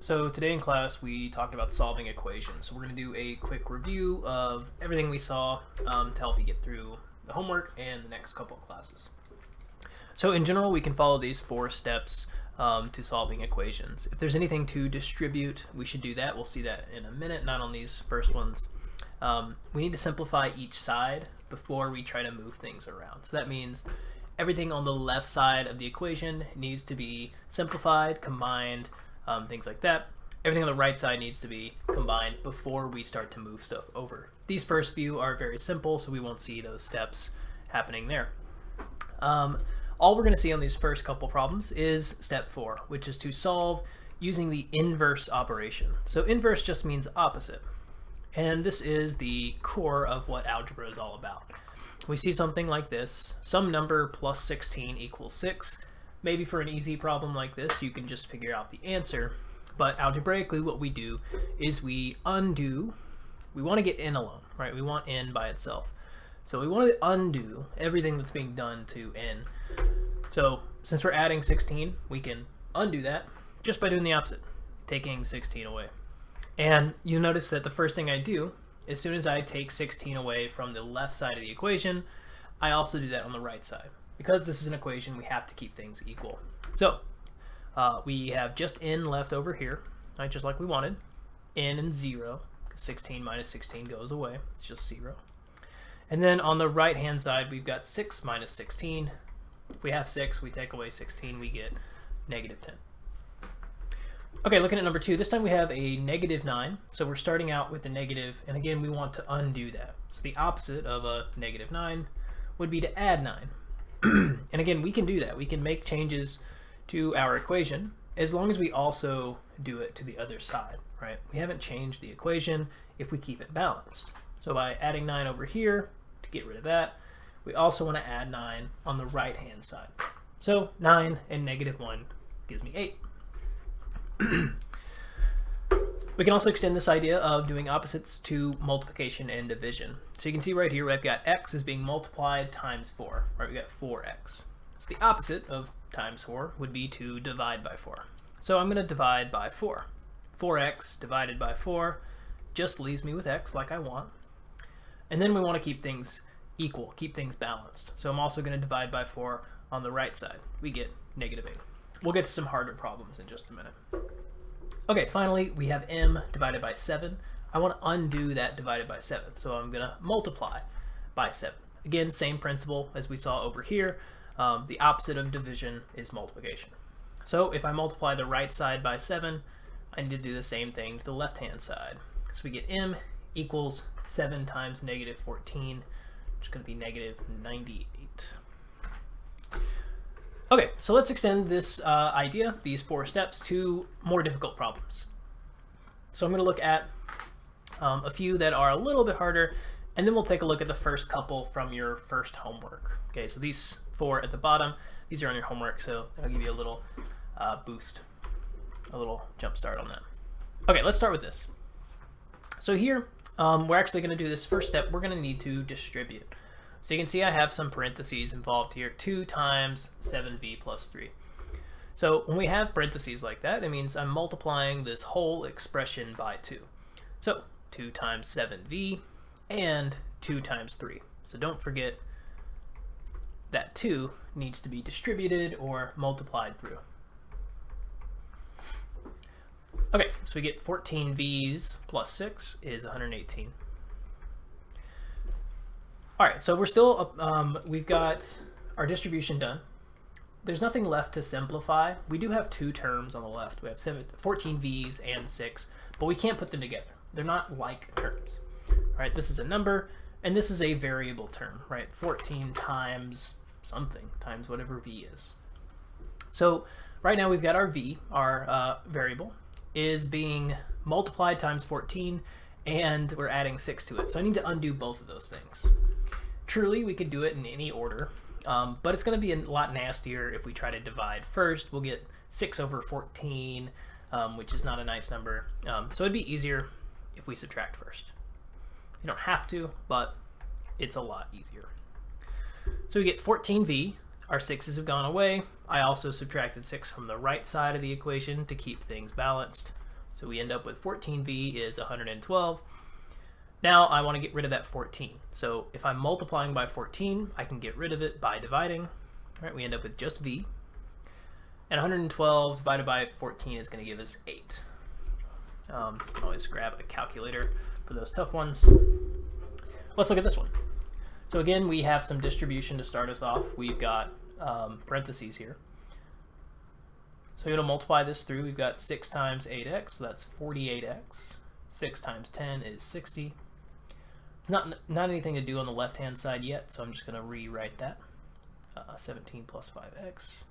So today in class we talked about solving equations. So we're going to do a quick review of everything we saw to help you get through the homework and the next couple of classes. So in general we can follow these 4 steps to solving equations. If there's anything to distribute, we should do that. We'll see that in a minute, not on these first ones. We need to simplify each side before we try to move things around. So that means everything on the left side of the equation needs to be simplified, combined, things like that. Everything on the right side needs to be combined before we start to move stuff over. These first few are very simple, so we won't see those steps happening there. All we're going to see on these first couple problems is step 4, which is to solve using the inverse operation. So inverse just means opposite. And this is the core of what algebra is all about. We see something like this: some number plus 16 equals 6. Maybe for an easy problem like this, you can just figure out the answer. But algebraically, what we do is we undo. We want to get n alone, right? We want n by itself. So we want to undo everything that's being done to n. So since we're adding 16, we can undo that just by doing the opposite, taking 16 away. And you'll notice that the first thing I do, as soon as I take 16 away from the left side of the equation, I also do that on the right side. Because this is an equation, we have to keep things equal. So we have just n left over here, right, just like we wanted. N and 0, 16 minus 16 goes away, it's just 0. And then on the right hand side, we've got 6 minus 16. If we have 6, we take away 16, we get negative 10. Okay, looking at number 2, this time we have a negative 9. So we're starting out with a negative, and again, we want to undo that. So the opposite of a negative 9 would be to add 9. And again, we can do that. We can make changes to our equation as long as we also do it to the other side, right? We haven't changed the equation if we keep it balanced. So by adding 9 over here to get rid of that, we also want to add 9 on the right hand side. So 9 and negative 1 gives me 8. We can also extend this idea of doing opposites to multiplication and division. So you can see right here we've got x is being multiplied times 4, right? We got 4x. So the opposite of times 4 would be to divide by 4. So I'm going to divide by 4. 4x divided by 4 just leaves me with x like I want. And then we want to keep things equal, keep things balanced. So I'm also going to divide by 4 on the right side. We get negative 8. We'll get to some harder problems in just a minute. Okay, finally, we have m divided by 7. I want to undo that divided by 7, so I'm going to multiply by 7. Again, same principle as we saw over here. The opposite of division is multiplication. So if I multiply the right side by 7, I need to do the same thing to the left-hand side. So we get m equals 7 times negative 14, which is going to be negative 98. Okay, so let's extend this idea, these 4 steps, to more difficult problems. So I'm going to look at a few that are a little bit harder, and then we'll take a look at the first couple from your first homework. Okay, so these 4 at the bottom, these are on your homework, so I'll give you a little boost, a little jump start on that. Okay, let's start with this. So here, we're actually going to do this first step. We're going to need to distribute. So you can see I have some parentheses involved here, 2 times 7v plus 3. So when we have parentheses like that, it means I'm multiplying this whole expression by 2. So 2 times 7v and 2 times 3. So don't forget that 2 needs to be distributed or multiplied through. Okay, so we get 14 v's plus 6 is 118. All right, so we're still, we've got our distribution done. There's nothing left to simplify. We do have 2 terms on the left. We have 14 v's and 6, but we can't put them together. They're not like terms. All right, this is a number, and this is a variable term, right? 14 times something, times whatever v is. So right now we've got our v, our variable, is being multiplied times 14, and we're adding 6 to it. So I need to undo both of those things. Truly, we could do it in any order, but it's going to be a lot nastier if we try to divide first. We'll get 6 over 14, which is not a nice number. So it'd be easier if we subtract first. You don't have to, but it's a lot easier. So we get 14v. Our 6's have gone away. I also subtracted 6 from the right side of the equation to keep things balanced. So we end up with 14v is 112. Now I want to get rid of that 14. So if I'm multiplying by 14, I can get rid of it by dividing. All right, we end up with just v. And 112 divided by 14 is going to give us 8. Always grab a calculator for those tough ones. Let's look at this one. So again, we have some distribution to start us off. We've got parentheses here. So we're going to multiply this through. We've got 6 times 8x, so that's 48x. 6 times 10 is 60. It's not anything to do on the left-hand side yet, so I'm just going to rewrite that. 17 plus 5x.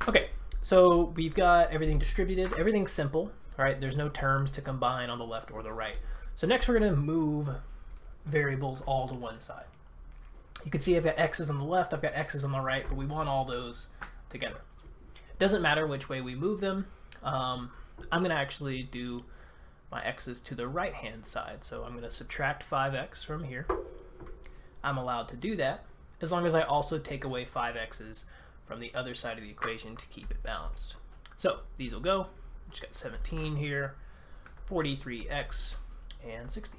Okay, so we've got everything distributed. Everything's simple. All right, there's no terms to combine on the left or the right. So next we're going to move variables all to one side. You can see I've got x's on the left, I've got x's on the right, but we want all those together. It doesn't matter which way we move them. I'm going to actually do my x's to the right-hand side. So I'm going to subtract 5x from here. I'm allowed to do that as long as I also take away 5x's from the other side of the equation to keep it balanced. So these will go. Just got 17 here, 43x, and 60.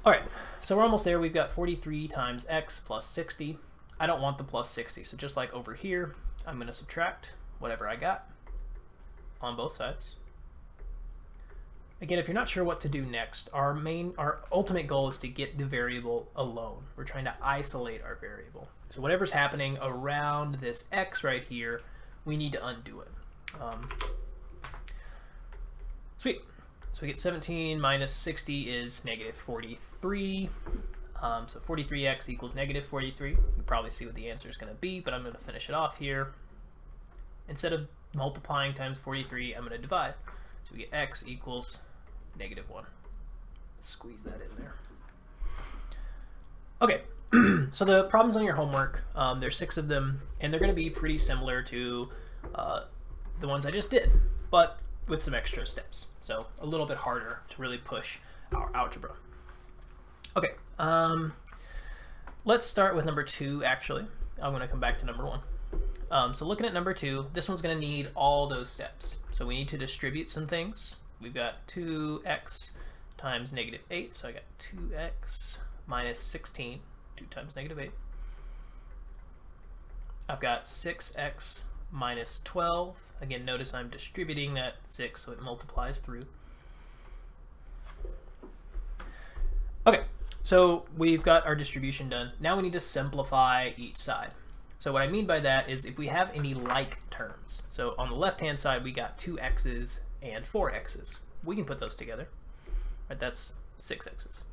All right, so we're almost there. We've got 43 times x plus 60. I don't want the plus 60, so just like over here, I'm going to subtract whatever I got on both sides. Again, if you're not sure what to do next, our ultimate goal is to get the variable alone. We're trying to isolate our variable. So whatever's happening around this x right here, we need to undo it. Sweet. So we get 17 minus 60 is negative 43. So 43x equals negative 43. You can probably see what the answer is going to be, but I'm going to finish it off here. Instead of multiplying times 43, I'm going to divide. So we get x equals negative 1. Squeeze that in there. Okay, so the problems on your homework, there's 6 of them, and they're going to be pretty similar to the ones I just did, but with some extra steps. So a little bit harder to really push our algebra. Okay, let's start with number 2, actually. I'm going to come back to number 1. So looking at number 2, this one's going to need all those steps. So we need to distribute some things. We've got 2x times negative 8, so I got 2x minus 16, 2 times negative 8. I've got 6x minus 12. Again, notice I'm distributing that 6, so it multiplies through. Okay, so we've got our distribution done. Now we need to simplify each side. So what I mean by that is if we have any like terms. So on the left-hand side, we got 2x's and 4x's. We can put those together. Right, that's 6x's.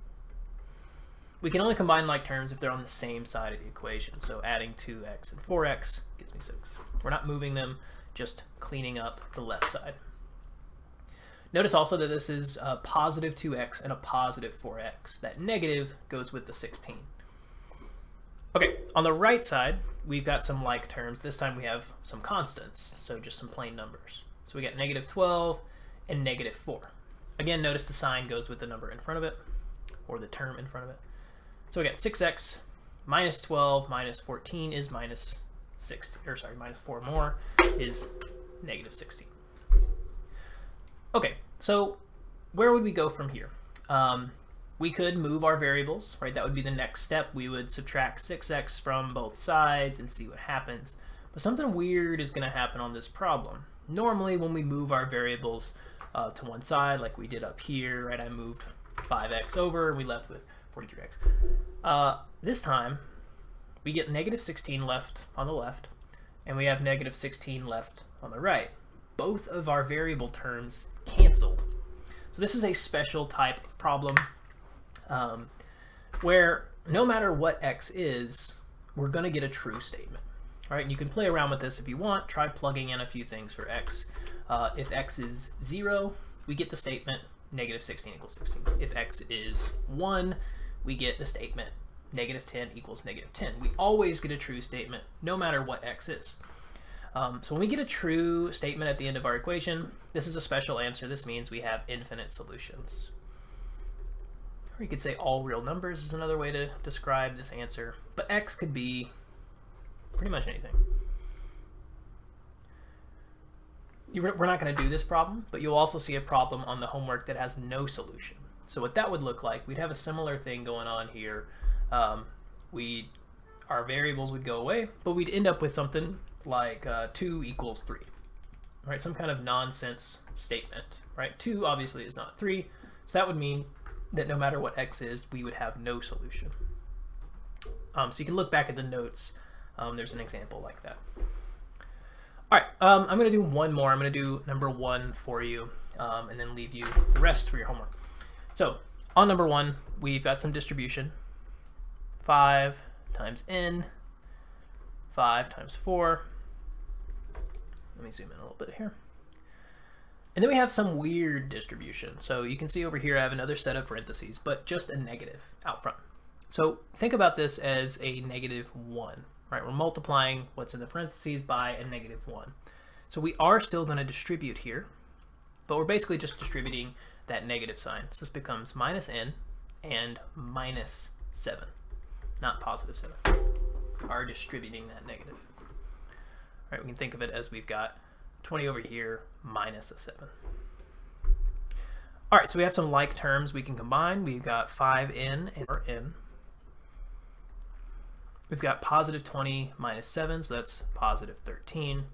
We can only combine like terms if they're on the same side of the equation. So adding 2x and 4x gives me 6. We're not moving them, just cleaning up the left side. Notice also that this is a positive 2x and a positive 4x. That negative goes with the 16. Okay, on the right side, we've got some like terms. This time we have some constants, so just some plain numbers. So we got negative 12 and negative 4. Again, notice the sign goes with the number in front of it, or the term in front of it. So we got 6x minus 12 minus 14 is minus 60, or sorry, minus 4 more is negative 16. Okay, so where would we go from here? We could move our variables, right? That would be the next step. We would subtract 6x from both sides and see what happens. But something weird is going to happen on this problem. Normally, when we move our variables to one side, like we did up here, right? I moved 5x over, and we left with 43x. This time, we get negative 16 left on the left, and we have negative 16 left on the right. Both of our variable terms canceled. So this is a special type of problem where no matter what x is, we're going to get a true statement. All right, and you can play around with this if you want. Try plugging in a few things for x. If x is 0, we get the statement negative 16 equals 16. If x is 1, we get the statement negative 10 equals negative 10. We always get a true statement no matter what x is. So when we get a true statement at the end of our equation, this is a special answer. This means we have infinite solutions. Or you could say all real numbers is another way to describe this answer. But x could be pretty much anything. we're not going to do this problem, but you'll also see a problem on the homework that has no solution. So what that would look like, we'd have a similar thing going on here. Our variables would go away, but we'd end up with something like 2 equals 3, right? Some kind of nonsense statement, right? 2 obviously is not 3, so that would mean that no matter what x is, we would have no solution. So you can look back at the notes. There's an example like that. All right, I'm going to do one more. I'm going to do number 1 for you, and then leave you the rest for your homework. So on number 1, we've got some distribution. 5 times n, 5 times 4. Let me zoom in a little bit here. And then we have some weird distribution. So you can see over here I have another set of parentheses, but just a negative out front. So think about this as a -1, right? We're multiplying what's in the parentheses by a -1. So we are still going to distribute here, but we're basically just distributing that negative sign. So this becomes -n and -7, not +7. We are distributing that negative. All right, we can think of it as we've got 20 over here minus a 7. All right, so we have some like terms we can combine. We've got 5n and n. We've got +20 minus 7, so that's +13.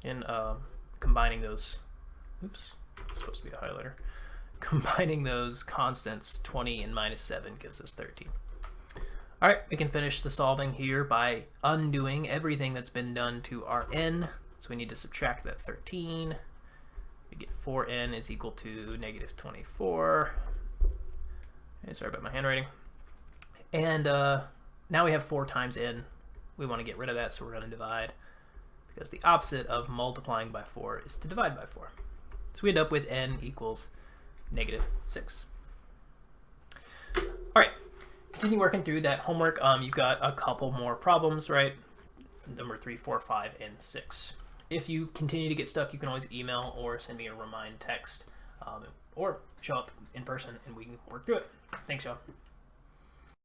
And combining those, oops, it's supposed to be a highlighter. Combining those constants, 20 and -7 gives us 13. All right, we can finish the solving here by undoing everything that's been done to our n. So we need to subtract that 13. We get 4n is equal to -24. Okay, sorry about my handwriting. And now we have 4 times n. We want to get rid of that, so we're going to divide, because the opposite of multiplying by 4 is to divide by 4. So we end up with n equals -6. All right, continue working through that homework. You've got a couple more problems, right? Number 3, 4, 5, and 6. If you continue to get stuck, you can always email or send me a remind text, or show up in person and we can work through it. Thanks, y'all.